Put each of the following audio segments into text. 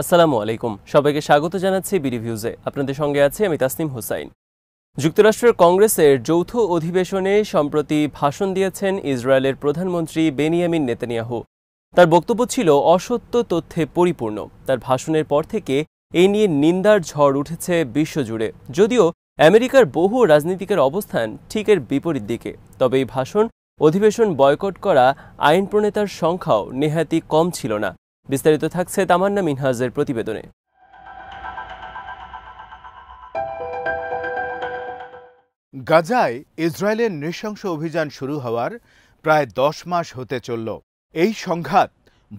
আসসালামু আলাইকুম, সবাইকে স্বাগত জানাচ্ছি বিডিভিউজে। আপনাদের সঙ্গে আছি আমি তাসনিম হোসাইন। যুক্তরাষ্ট্রের কংগ্রেসের যৌথ অধিবেশনে সম্প্রতি ভাষণ দিয়েছেন ইসরায়েলের প্রধানমন্ত্রী বেনিয়ামিন নেতানিয়াহু। তার বক্তব্য ছিল অসত্য তথ্যে পরিপূর্ণ। তার ভাষণের পর থেকে এই নিয়ে নিন্দার ঝড় উঠেছে বিশ্বজুড়ে। যদিও আমেরিকার বহু রাজনীতিকের অবস্থান ঠিক এর বিপরীত দিকে, তবে এই ভাষণ অধিবেশন বয়কট করা আইন প্রণেতার সংখ্যাও নেহাতি কম ছিল না। বিস্তারিত থাকছে তামান্না মিনহাজের প্রতিবেদনে। গাজায় ইসরায়েলের নৃশংস অভিযান শুরু হওয়ার প্রায় 10 মাস হতে চলল। এই সংঘাত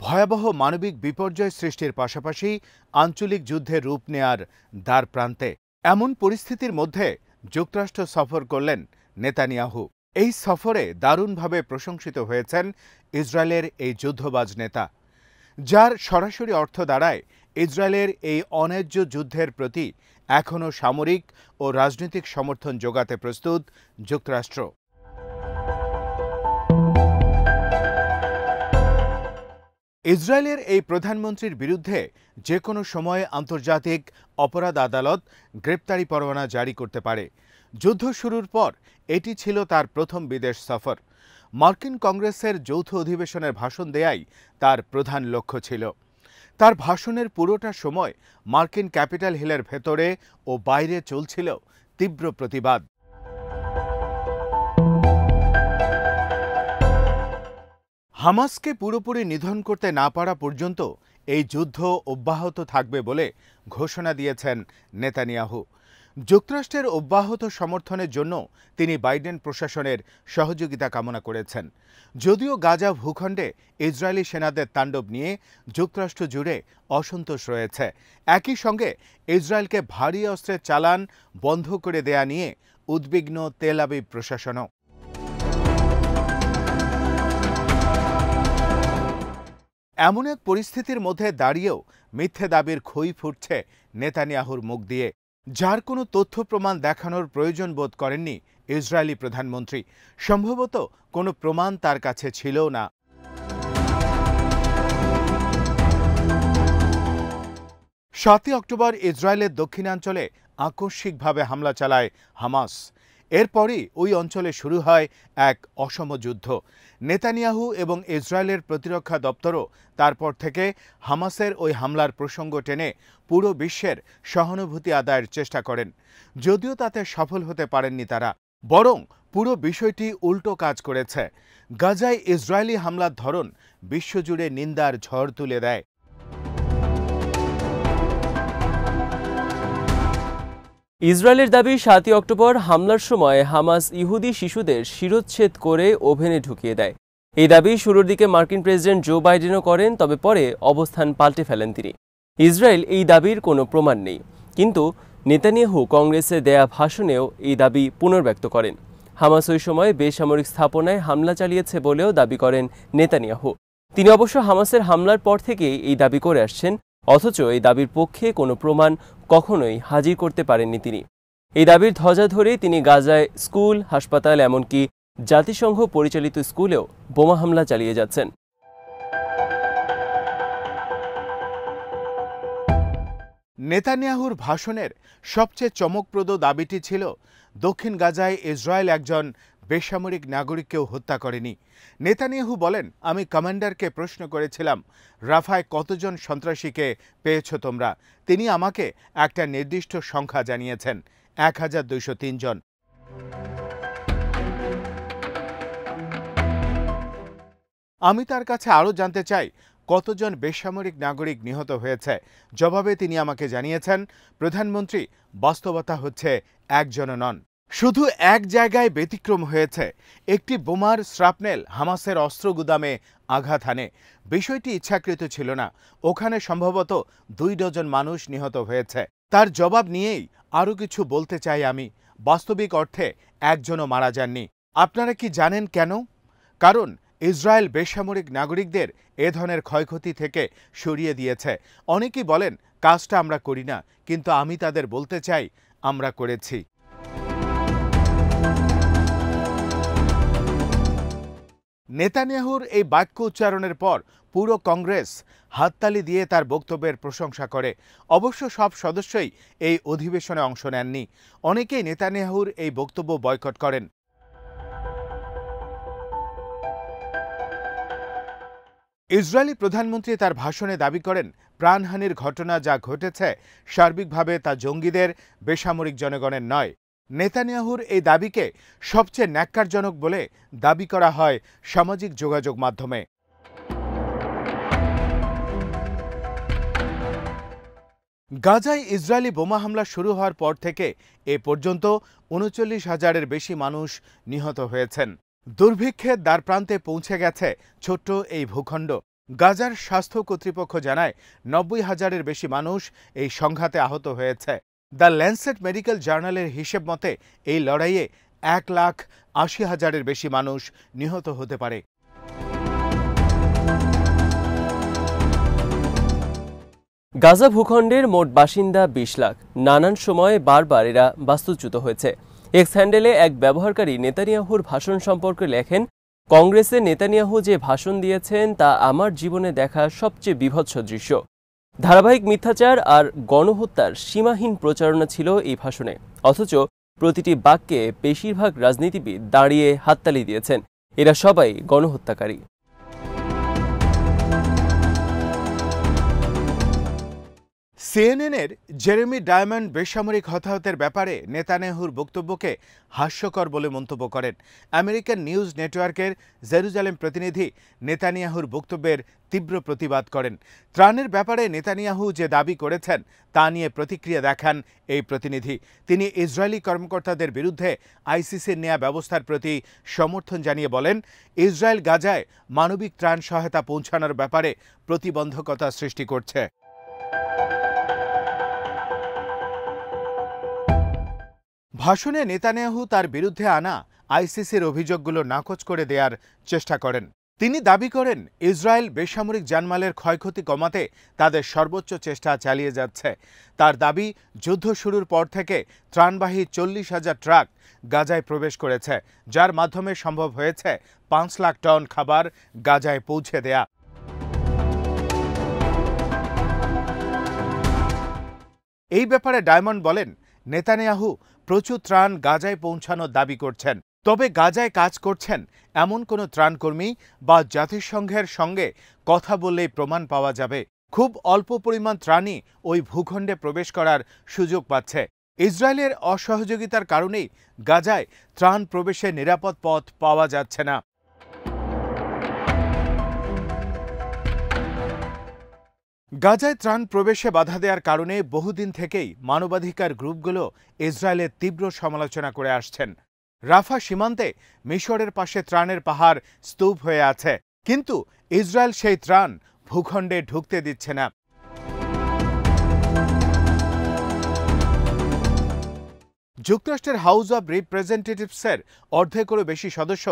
ভয়াবহ মানবিক বিপর্যয় সৃষ্টির পাশাপাশি আঞ্চলিক যুদ্ধের রূপ নেয়ার দ্বার প্রান্তে। এমন পরিস্থিতির মধ্যে যুক্তরাষ্ট্র সফর করলেন নেতানিয়াহু। এই সফরে দারুণভাবে প্রশংসিত হয়েছেন ইসরায়েলের এই যুদ্ধবাজ নেতা, যার সরাসরি অর্থ দাঁড়ায় ইসরায়েলের এই অন্যায্য যুদ্ধের প্রতি এখনও সামরিক ও রাজনৈতিক সমর্থন যোগাতে প্রস্তুত যুক্তরাষ্ট্র। ইসরায়েলের এই প্রধানমন্ত্রীর বিরুদ্ধে যে কোনো সময় আন্তর্জাতিক অপরাধ আদালত গ্রেপ্তারি পরোয়ানা জারি করতে পারে। যুদ্ধ শুরুর পর এটি ছিল তার প্রথম বিদেশ সফর। মার্কিন কংগ্রেসের যৌথ অধিবেশনের ভাষণ দেয়াই তার প্রধান লক্ষ্য ছিল। তার ভাষণের পুরোটা সময় মার্কিন ক্যাপিটাল হিলের ভেতরে ও বাইরে চলছিল তীব্র প্রতিবাদ। হামাসকে পুরোপুরি নিধন করতে না পারা পর্যন্ত এই যুদ্ধ অব্যাহত থাকবে বলে ঘোষণা দিয়েছেন নেতানিয়াহু। যুক্তরাষ্ট্রের অব্যাহত সমর্থনের জন্য তিনি বাইডেন প্রশাসনের সহযোগিতা কামনা করেছেন। যদিও গাজা ভূখণ্ডে ইসরায়েলি সেনাদের তাণ্ডব নিয়ে যুক্তরাষ্ট্র জুড়ে অসন্তোষ রয়েছে। একই সঙ্গে ইসরায়েলকে ভারী অস্ত্রের চালান বন্ধ করে দেয়া নিয়ে উদ্বিগ্ন তেল আবিব প্রশাসনও। এমন এক পরিস্থিতির মধ্যে দাঁড়িয়েও মিথ্যে দাবির খই ফুটছে নেতানিয়াহুর মুখ দিয়ে, যার কোনো তথ্য প্রমাণ দেখানোর প্রয়োজন বোধ করেননি ইসরায়েলি প্রধানমন্ত্রী। সম্ভবত কোনো প্রমাণ তার কাছে ছিল না। 7 অক্টোবর ইসরায়েলের দক্ষিণাঞ্চলে আকস্মিকভাবে হামলা চালায় হামাস। এরপরই ওই অঞ্চলে শুরু হয় এক অসম যুদ্ধ। নেতানিয়াহু এবং ইসরায়েলের প্রতিরক্ষা দপ্তরও তারপর থেকে হামাসের ওই হামলার প্রসঙ্গ টেনে পুরো বিশ্বের সহানুভূতি আদায়ের চেষ্টা করেন। যদিও তাতে সফল হতে পারেননি তারা, বরং পুরো বিষয়টি উল্টো কাজ করেছে। গাজায় ইসরায়েলি হামলার ধরন বিশ্বজুড়ে নিন্দার ঝড় তুলে দেয়। ইসরায়েলের দাবি 7 অক্টোবর হামলার সময় হামাস ইহুদি শিশুদের শিরোচ্ছেদ করে ওভেনে ঢুকিয়ে দেয়। এই দাবি শুরুর দিকে মার্কিন প্রেসিডেন্ট জো বাইডেনও করেন, তবে পরে অবস্থান পাল্টে ফেলেন তিনি। ইসরায়েল এই দাবির কোনো প্রমাণ নেই, কিন্তু নেতানিয়াহু কংগ্রেসে দেয়া ভাষণেও এই দাবি পুনর্ব্যক্ত করেন। হামাস ওই সময় বেসামরিক স্থাপনায় হামলা চালিয়েছে বলেও দাবি করেন নেতানিয়াহু। তিনি অবশ্য হামাসের হামলার পর থেকেই এই দাবি করে আসছেন, অথচ এই দাবির পক্ষে কোনো প্রমাণ কখনোই হাজির করতে পারেননি তিনি। এই দাবির ধ্বজা ধরে তিনি গাজায় স্কুল, হাসপাতাল, এমনকি জাতিসংঘ পরিচালিত স্কুলেও বোমা হামলা চালিয়ে যাচ্ছেন। নেতানিয়াহুর ভাষণের সবচেয়ে চমকপ্রদ দাবিটি ছিল দক্ষিণ গাজায় ইসরায়েল একজন বেসামরিক নাগরিককেও হত্যা করেনি। নেতানিয়াহু বলেন, আমি কমান্ডারকে প্রশ্ন করেছিলাম, রাফায় কতজন সন্ত্রাসীকে পেয়েছ তোমরা? তিনি আমাকে একটা নির্দিষ্ট সংখ্যা জানিয়েছেন, 1203 জন। আমি তার কাছে আরও জানতে চাই কতজন বেসামরিক নাগরিক নিহত হয়েছে। জবাবে তিনি আমাকে জানিয়েছেন, প্রধানমন্ত্রী, বাস্তবতা হচ্ছে একজনও নন। শুধু এক জায়গায় ব্যতিক্রম হয়েছে। একটি বোমার শ্রাপনেল হামাসের অস্ত্র গুদামে আঘাত হানে। বিষয়টি ইচ্ছাকৃত ছিল না। ওখানে সম্ভবত 2 ডজন মানুষ নিহত হয়েছে। তার জবাব নিয়েই আরও কিছু বলতে চাই আমি, বাস্তবিক অর্থে একজনও মারা যাননি। আপনারা কি জানেন কেন? কারণ ইসরায়েল বেসামরিক নাগরিকদের এ ধরনের ক্ষয়ক্ষতি থেকে সরিয়ে দিয়েছে। অনেকেই বলেন কাজটা আমরা করি না, কিন্তু আমি তাদের বলতে চাই আমরা করেছি। নেতানিয়াহুর এই বাক্য উচ্চারণের পর পুরো কংগ্রেস হাততালি দিয়ে তার বক্তব্যের প্রশংসা করে। অবশ্য সব সদস্যই এই অধিবেশনে অংশ নেননি। অনেকেই নেতানিয়াহুর এই বক্তব্য বয়কট করেন। ইসরায়েলি প্রধানমন্ত্রী তার ভাষণে দাবি করেন, প্রাণহানির ঘটনা যা ঘটেছে সার্বিকভাবে তা জঙ্গিদের, বেসামরিক জনগণের নয়। নেতানিয়াহুর এই দাবিকে সবচেয়ে ন্যাক্কারজনক বলে দাবি করা হয় সামাজিক যোগাযোগ মাধ্যমে। গাজায় ইসরায়েলি বোমা হামলা শুরু হওয়ার পর থেকে এ পর্যন্ত ৩৯,০০০-এর বেশি মানুষ নিহত হয়েছেন। দুর্ভিক্ষের দ্বারপ্রান্তে পৌঁছে গেছে ছোট্ট এই ভূখণ্ড। গাজার স্বাস্থ্য কর্তৃপক্ষ জানায় ৯০,০০০-এর বেশি মানুষ এই সংঘাতে আহত হয়েছে। দ্য ল্যান্সেট মেডিকেল জার্নালের হিসেব মতে এই লড়াইয়ে ১,৮০,০০০-এর বেশি মানুষ নিহত হতে পারে। গাজা ভূখণ্ডের মোট বাসিন্দা ২০ লাখ। নানান সময়ে বারবার এরা বাস্তুচ্যুত হয়েছে। এক্স হ্যান্ডেলে এক ব্যবহারকারী নেতানিয়াহুর ভাষণ সম্পর্কে লেখেন, কংগ্রেসে নেতানিয়াহু যে ভাষণ দিয়েছেন তা আমার জীবনে দেখা সবচেয়ে বীভৎস দৃশ্য। ধারাবাহিক মিথ্যাচার আর গণহত্যার সীমাহীন প্রচারণা ছিল এই ভাষণে। অথচ প্রতিটি বাক্যে বেশিরভাগ রাজনীতিবিদ দাঁড়িয়ে হাততালি দিয়েছেন। এরা সবাই গণহত্যাকারী। সিএনএনের জেরেমি ডায়মন্ড বেসামরিক হতাহতের ব্যাপারে নেতানিয়াহুর বক্তব্যকে হাস্যকর বলে মন্তব্য করেন। আমেরিকান নিউজ নেটওয়ার্কের জেরুজালেম প্রতিনিধি নেতানিয়াহুর বক্তব্যের তীব্র প্রতিবাদ করেন। ত্রাণের ব্যাপারে নেতানিয়াহু যে দাবি করেছেন তা নিয়ে প্রতিক্রিয়া দেখান এই প্রতিনিধি। তিনি ইসরায়েলি কর্মকর্তাদের বিরুদ্ধে আইসিসির নেয়া ব্যবস্থার প্রতি সমর্থন জানিয়ে বলেন, ইসরায়েল গাজায় মানবিক ত্রাণ সহায়তা পৌঁছানোর ব্যাপারে প্রতিবন্ধকতা সৃষ্টি করছে। ভাষণে নেতানিয়াহু তার বিরুদ্ধে আনা আইসিসির অভিযোগগুলো নাকচ করে দেওয়ার চেষ্টা করেন। তিনি দাবি করেন, ইসরায়েল বেসামরিক জানমালের ক্ষয়ক্ষতি কমাতে তাদের সর্বোচ্চ চেষ্টা চালিয়ে যাচ্ছে। তার দাবি, যুদ্ধ শুরুর পর থেকে ত্রাণবাহী ৪০,০০০ ট্রাক গাজায় প্রবেশ করেছে, যার মাধ্যমে সম্ভব হয়েছে ৫ লাখ টন খাবার গাজায় পৌঁছে দেয়া। এই ব্যাপারে ডায়মন্ড বলেন, নেতানিয়াহু প্রচুর ত্রাণ গাজায় পৌঁছানোর দাবি করছেন, তবে গাজায় কাজ করছেন এমন কোনো ত্রাণকর্মী বা জাতিসংঘের সঙ্গে কথা বললেই প্রমাণ পাওয়া যাবে। খুব অল্প পরিমাণ ত্রাণই ওই ভূখণ্ডে প্রবেশ করার সুযোগ পাচ্ছে। ইসরায়েলের অসহযোগিতার কারণেই গাজায় ত্রাণ প্রবেশের নিরাপদ পথ পাওয়া যাচ্ছে না। গাজায় ত্রাণ প্রবেশে বাধা দেওয়ার কারণে বহুদিন থেকেই মানবাধিকার গ্রুপগুলো ইসরায়েলের তীব্র সমালোচনা করে আসছেন। রাফা সীমান্তে মিশরের পাশে ত্রাণের পাহাড় স্তূপ হয়ে আছে, কিন্তু ইসরায়েল সেই ত্রাণ ভূখণ্ডে ঢুকতে দিচ্ছে না। যুক্তরাষ্ট্রের হাউস অব রিপ্রেজেন্টেটিভসের অর্ধেকেরও বেশি সদস্য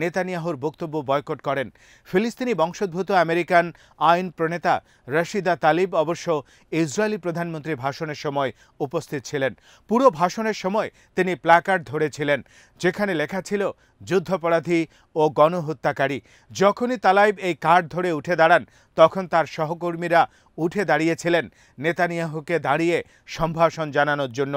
নেতানিয়াহুর বক্তব্য বয়কট করেন। ফিলিস্তিনি বংশোদ্ভূত আমেরিকান আইন প্রণেতা রাশিদা তালিব অবশ্য ইসরায়েলি প্রধানমন্ত্রীর ভাষণের সময় উপস্থিত ছিলেন। পুরো ভাষণের সময় তিনি প্ল্যাকার্ড ধরেছিলেন, যেখানে লেখা ছিল যুদ্ধাপরাধী ও গণহত্যাকারী। যখনই তালাইব এই কার্ড ধরে উঠে দাঁড়ান, তখন তার সহকর্মীরা উঠে দাঁড়িয়েছিলেন নেতানিয়াহুকে দাঁড়িয়ে সম্ভাষণ জানানোর জন্য।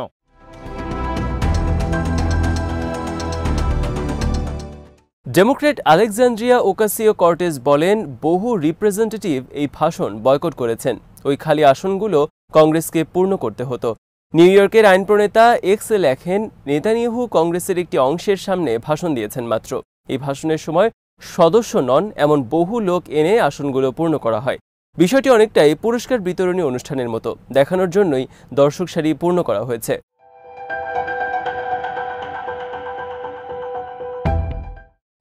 ডেমোক্র্যাট আলেকজান্দ্রিয়া ওকাসিও-কর্টেজ বলেন, বহু রিপ্রেজেন্টেটিভ এই ভাষণ বয়কট করেছেন। ওই খালি আসনগুলো কংগ্রেসকে পূর্ণ করতে হতো। নিউ ইয়র্কের আইন প্রণেতা এক্সে লেখেন, নেতানিয়াহু কংগ্রেসের একটি অংশের সামনে ভাষণ দিয়েছেন মাত্র। এই ভাষণের সময় সদস্য নন এমন বহু লোক এনে আসনগুলো পূর্ণ করা হয়। বিষয়টি অনেকটাই পুরস্কার বিতরণী অনুষ্ঠানের মতো, দেখানোর জন্যই দর্শক সারি পূর্ণ করা হয়েছে।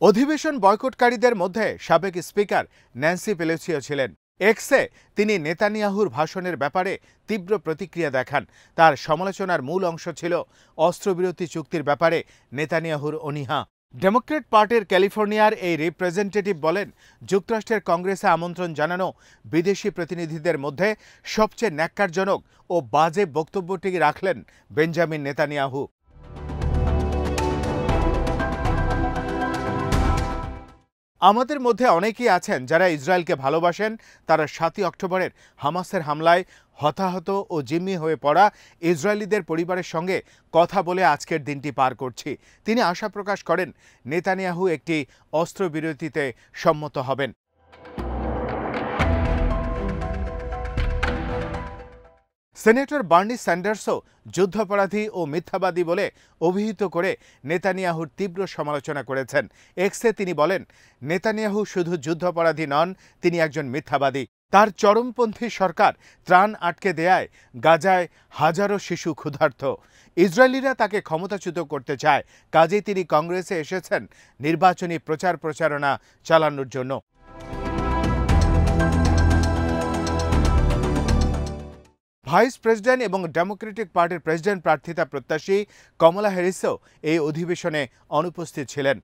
অধিবেশন বয়কটকারীদের মধ্যে সাবেক স্পিকার ন্যান্সি পেলোসিও ছিলেন। এক্সে তিনি নেতানিয়াহুর ভাষণের ব্যাপারে তীব্র প্রতিক্রিয়া দেখান। তার সমালোচনার মূল অংশ ছিল অস্ত্রবিরতি চুক্তির ব্যাপারে নেতানিয়াহুর অনীহা। ডেমোক্র্যাট পার্টির ক্যালিফোর্নিয়ার এই রিপ্রেজেন্টেটিভ বলেন, যুক্তরাষ্ট্রের কংগ্রেসে আমন্ত্রণ জানানো বিদেশি প্রতিনিধিদের মধ্যে সবচেয়ে ন্যাক্কারজনক ও বাজে বক্তব্যটি রাখলেন বেঞ্জামিন নেতানিয়াহু। আমাদের মধ্যে অনেকেই আছেন যারা ইসরায়েলকে ভালোবাসেন। তারা ৭ই অক্টোবরের হামাসের হামলায় হতাহত ও জিম্মি হয়ে পড়া ইসরায়েলিদের পরিবারের সঙ্গে কথা বলে আজকের দিনটি পার করছি। তিনি আশা প্রকাশ করেন নেতানিয়াহু একটি অস্ত্রবিরতিতে সম্মত হবেন। সেনেটর বার্নি স্যান্ডার্সও যুদ্ধাপরাধী ও মিথ্যাবাদী বলে অভিহিত করে নেতানিয়াহুর তীব্র সমালোচনা করেছেন। এক্সে তিনি বলেন, নেতানিয়াহু শুধু যুদ্ধাপরাধী নন, তিনি একজন মিথ্যাবাদী। তার চরমপন্থী সরকার ত্রাণ আটকে দেয়ায় গাজায় হাজারো শিশু ক্ষুধার্ত। ইসরায়েলিরা তাকে ক্ষমতাচ্যুত করতে চায়, কাজেই তিনি কংগ্রেসে এসেছেন নির্বাচনী প্রচারণা চালানোর জন্য। ভাইস প্রেসিডেন্ট এবং ডেমোক্রেটিক পার্টির প্রেসিডেন্ট প্রার্থিতা প্রত্যাশী কমলা হ্যারিসও এই অধিবেশনে অনুপস্থিত ছিলেন।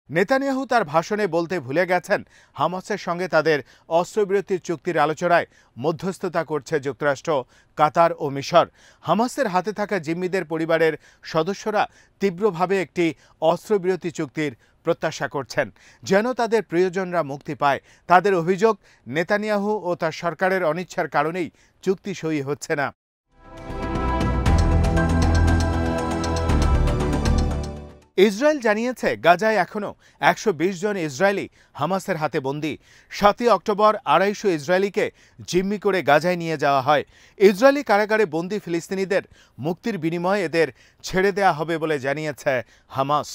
নেতানিয়াহু তার ভাষণে বলতে ভুলে গেছেন হামাসের সঙ্গে তাদের অস্ত্রবিরতির চুক্তির আলোচনায় মধ্যস্থতা করছে যুক্তরাষ্ট্র, কাতার ও মিশর। হামাসের হাতে থাকা জিম্মিদের পরিবারের সদস্যরা তীব্রভাবে একটি অস্ত্রবিরতি চুক্তির প্রত্যাশা করছেন, যেন তাদের প্রিয়জনরা মুক্তি পায়। তাদের অভিযোগ, নেতানিয়াহু ও তার সরকারের অনিচ্ছার কারণেই চুক্তি সই হচ্ছে না। ইসরায়েল জানিয়েছে গাজায় এখনও ১২০ জন ইসরায়েলি হামাসের হাতে বন্দী। ৭ই অক্টোবর ২৫০ ইসরায়েলিকে জিম্মি করে গাজায় নিয়ে যাওয়া হয়। ইসরায়েলি কারাগারে বন্দী ফিলিস্তিনিদের মুক্তির বিনিময়ে এদের ছেড়ে দেয়া হবে বলে জানিয়েছে হামাস।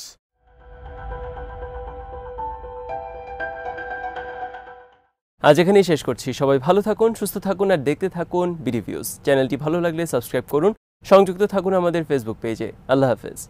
আজ এখানেই শেষ করছি। সবাই ভালো থাকুন, সুস্থ থাকুন আর দেখতে থাকুন বিডি ভিউজ। চ্যানেলটি ভালো লাগলে সাবস্ক্রাইব করুন, সংযুক্ত থাকুন আমাদের ফেসবুক পেজে। আল্লাহ হাফেজ।